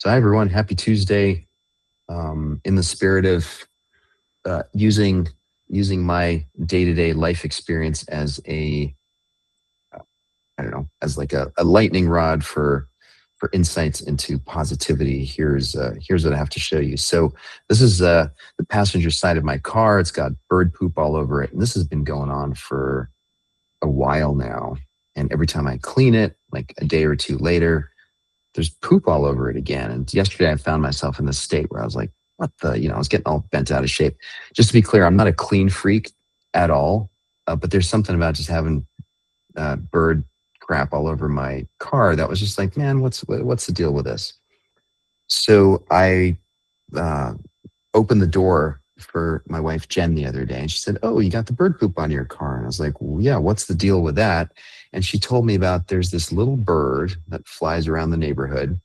So, hi everyone, happy Tuesday. In the spirit of using my day to day life experience as I don't know, as like a lightning rod for insights into positivity. Here's what I have to show you. So, this is the passenger side of my car. It's got bird poop all over it, and this has been going on for a while now. And every time I clean it, like a day or two later, there's poop all over it again. And yesterday I found myself in this state where I was like, what the, I was getting all bent out of shape. Just to be clear, I'm not a clean freak at all. But there's something about just having bird crap all over my car that was just like, man, what's the deal with this? So I uh, opened the door for my wife Jen the other day, and she said, "Oh, you got the bird poop on your car." And I was like, well, "Yeah, what's the deal with that?" And she told me about there's this little bird that flies around the neighborhood,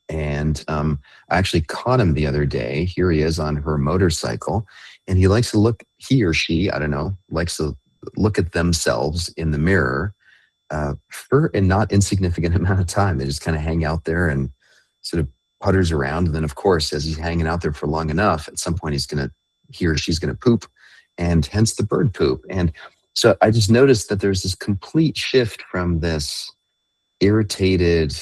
and I actually caught him the other day. Here he is on her motorcycle, and he likes to look. He or she, I don't know, likes to look at themselves in the mirror for a not insignificant amount of time. They just kind of hang out there and sort of putters around. And then, of course, as he's hanging out there for long enough, at some point he or she's gonna poop, and hence the bird poop. And so I just noticed that there's this complete shift from this irritated,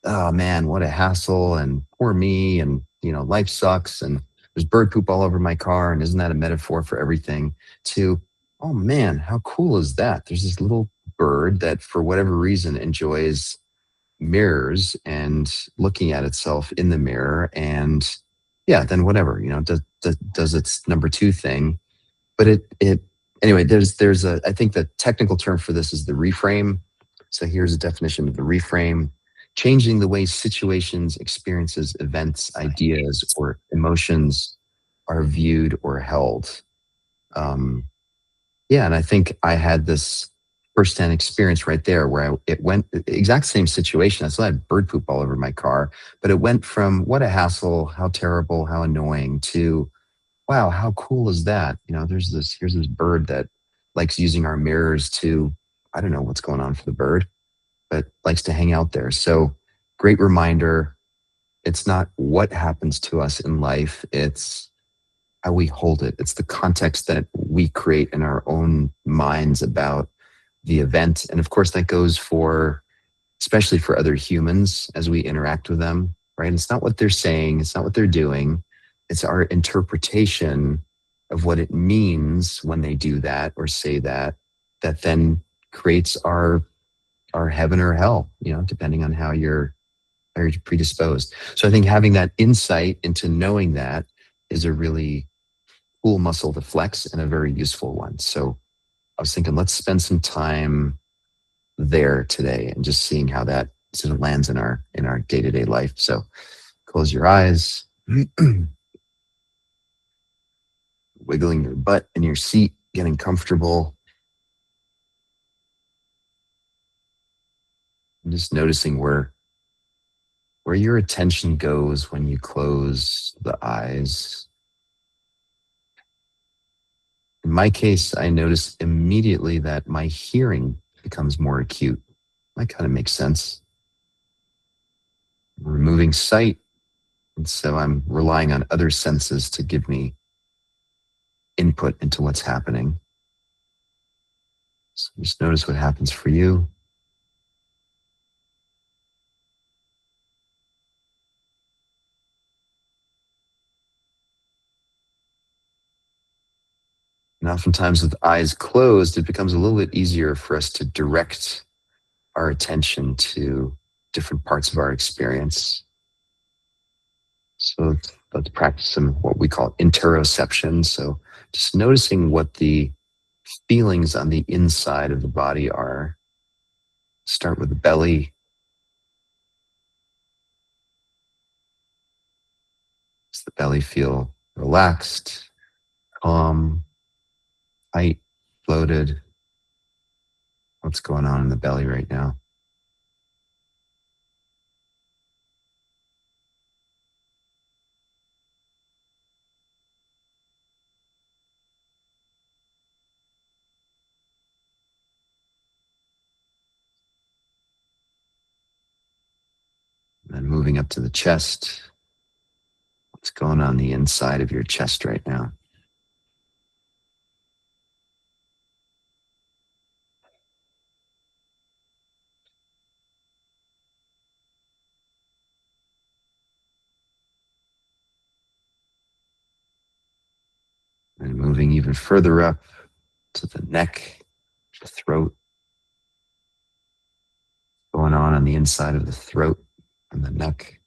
oh man, what a hassle, and poor me, and life sucks, and there's bird poop all over my car, and isn't that a metaphor for everything? To, oh man, how cool is that? There's this little bird that for whatever reason enjoys mirrors and looking at itself in the mirror, and yeah, then whatever, does its number two thing. But it anyway, there's a, I think the technical term for this is the reframe. So here's a definition of the reframe: changing the way situations, experiences, events, ideas, or emotions are viewed or held. um, yeah, and I think I had this firsthand experience right there where it went the exact same situation. I still had bird poop all over my car, but it went from what a hassle, how terrible, how annoying, to wow, how cool is that? Here's this bird that likes using our mirrors to, I don't know what's going on for the bird, but likes to hang out there. So, great reminder. It's not what happens to us in life, it's how we hold it. It's the context that we create in our own minds about the event. And of course, that goes for, especially for other humans as we interact with them, right? It's not what they're saying, it's not what they're doing, it's our interpretation of what it means when they do that or say that, that then creates our heaven or hell, depending on how you're predisposed. So I think having that insight into knowing that is a really cool muscle to flex and a very useful one. So I was thinking, let's spend some time there today and just seeing how that sort of lands in our day-to-day life. So close your eyes, wiggling your butt in your seat, getting comfortable, and just noticing where your attention goes when you close the eyes. In my case, I notice immediately that my hearing becomes more acute. That kind of makes sense. I'm removing sight, and so I'm relying on other senses to give me input into what's happening. So just notice what happens for you. And oftentimes, with eyes closed, it becomes a little bit easier for us to direct our attention to different parts of our experience. So let's practice some what we call interoception. So just noticing what the feelings on the inside of the body are. Start with the belly. Does the belly feel relaxed, calm, tight, bloated? What's going on in the belly right now? And then moving moving up to the chest. What's going on the inside of your chest right now? And moving even further up to the neck, the throat, going on the inside of the throat and the neck.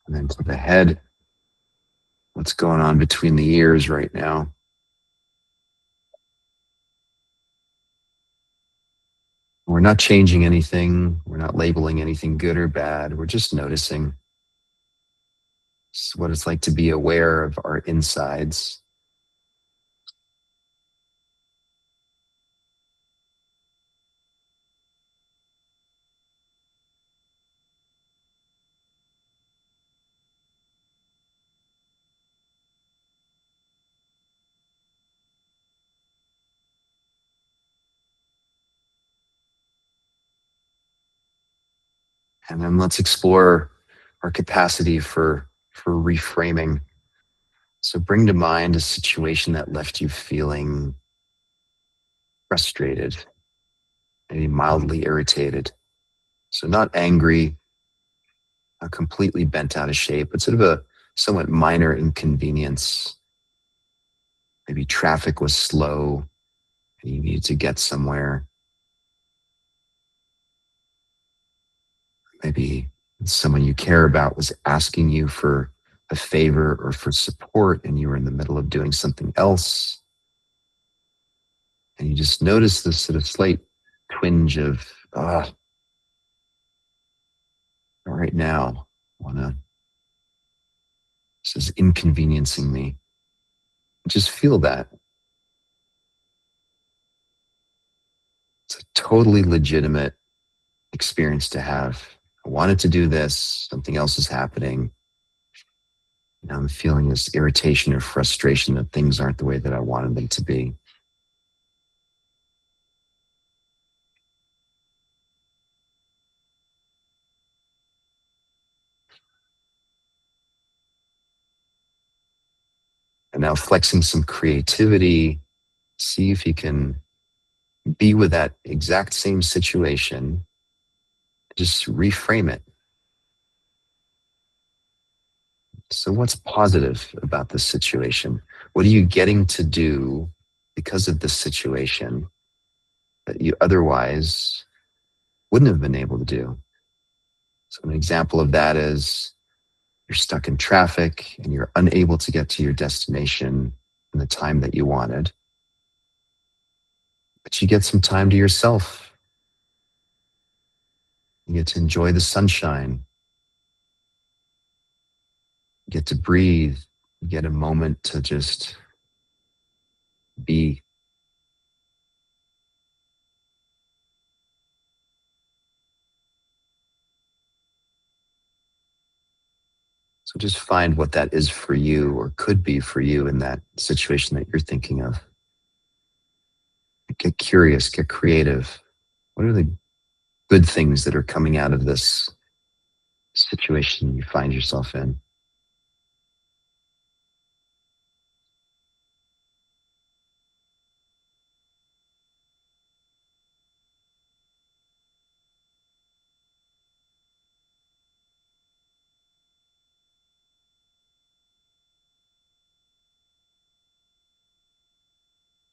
And then to the head, what's going on between the ears right now? We're not changing anything. We're not labeling anything good or bad. We're just noticing what it's like to be aware of our insides. And then let's explore our capacity for reframing. So bring to mind a situation that left you feeling frustrated, maybe mildly irritated. So not angry, not completely bent out of shape, but sort of a somewhat minor inconvenience. Maybe traffic was slow and you needed to get somewhere. Maybe someone you care about was asking you for a favor or for support and you were in the middle of doing something else. And you just notice this sort of slight twinge of, right now, this is inconveniencing me. Just feel that. It's a totally legitimate experience to have. I wanted to do this, something else is happening. Now I'm feeling this irritation or frustration that things aren't the way that I wanted them to be. And now flexing some creativity, see if you can be with that exact same situation, just reframe it. So, what's positive about this situation? What are you getting to do because of this situation that you otherwise wouldn't have been able to do? So, an example of that is you're stuck in traffic and you're unable to get to your destination in the time that you wanted, but you get some time to yourself. You get to enjoy the sunshine, you get to breathe, you get a moment to just be. So just find what that is for you or could be for you in that situation that you're thinking of. Get curious, get creative. What are the good things that are coming out of this situation you find yourself in?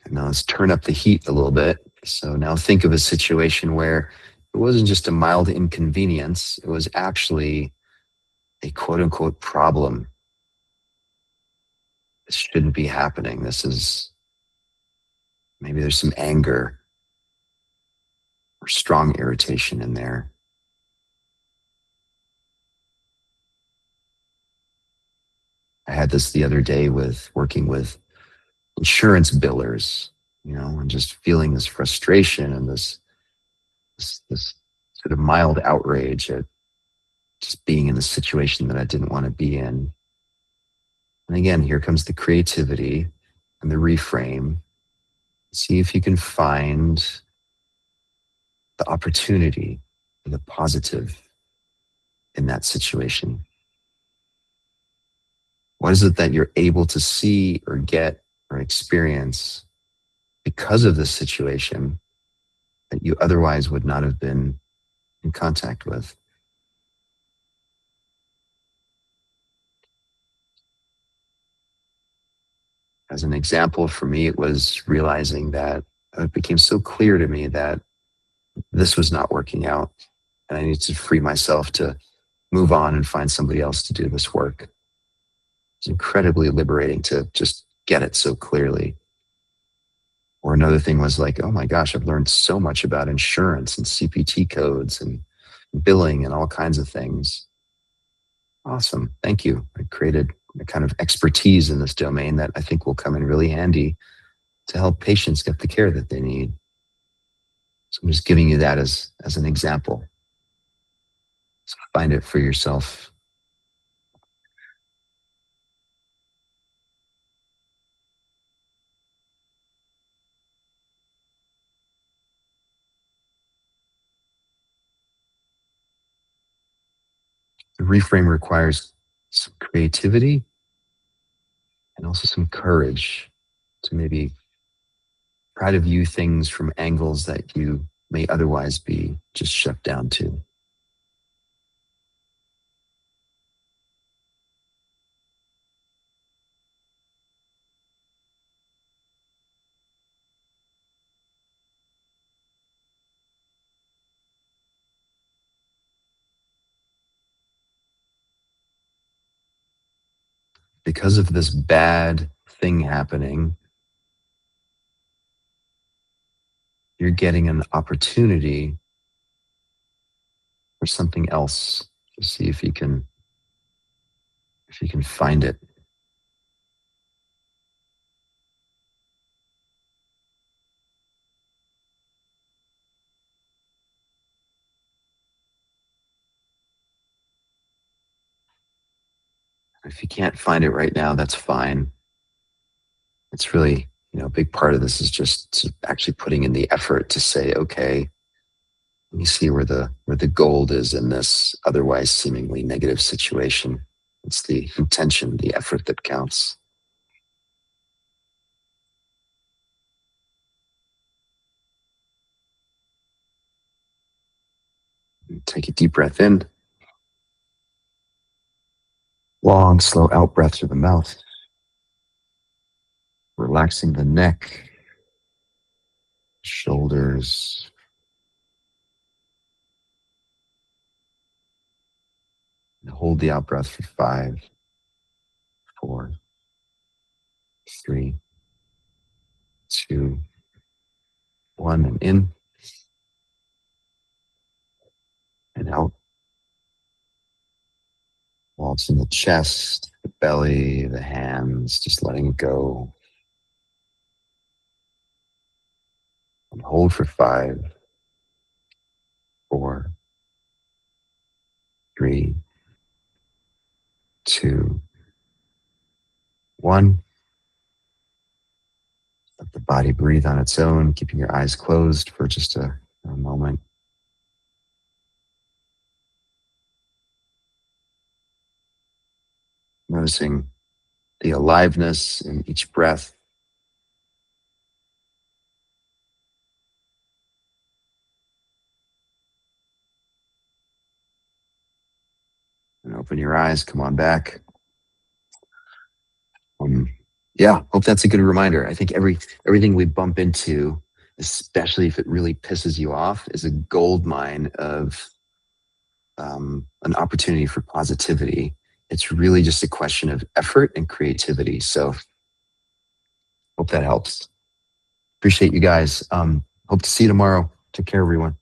And now let's turn up the heat a little bit. So now think of a situation where it wasn't just a mild inconvenience, it was actually a quote unquote problem. This shouldn't be happening. This is maybe there's some anger or strong irritation in there. I had this the other day with working with insurance billers, and just feeling this frustration and this sort of mild outrage at just being in the situation that I didn't want to be in. And again, here comes the creativity and the reframe. See if you can find the opportunity, the positive in that situation. What is it that you're able to see or get or experience because of this situation that you otherwise would not have been in contact with? As an example, for me, it was realizing that it became so clear to me that this was not working out and I needed to free myself to move on and find somebody else to do this work. It's incredibly liberating to just get it so clearly. Or another thing was like, oh my gosh, I've learned so much about insurance and CPT codes and billing and all kinds of things. Awesome. Thank you. I created a kind of expertise in this domain that I think will come in really handy to help patients get the care that they need. So I'm just giving you that as an example. So find it for yourself. The reframe requires some creativity and also some courage to maybe try to view things from angles that you may otherwise be just shut down to. Because of this bad thing happening, you're getting an opportunity for something else. To see if you can find it. If you can't find it right now, that's fine. It's really, a big part of this is just actually putting in the effort to say, okay, let me see where the gold is in this otherwise seemingly negative situation. It's the intention, the effort that counts. Take a deep breath in. Long, slow out breath through the mouth. Relaxing the neck, shoulders. And hold the out breath for 5, 4, 3, 2, 1. And in and out. Waltz in the chest, the belly, the hands, just letting it go. And hold for 5, 4, 3, 2, 1. Let the body breathe on its own, keeping your eyes closed for just a moment. Noticing the aliveness in each breath. And open your eyes, come on back. Yeah, hope that's a good reminder. I think everything we bump into, especially if it really pisses you off, is a gold mine of an opportunity for positivity. It's really just a question of effort and creativity. So hope that helps. Appreciate you guys. Hope to see you tomorrow. Take care, everyone.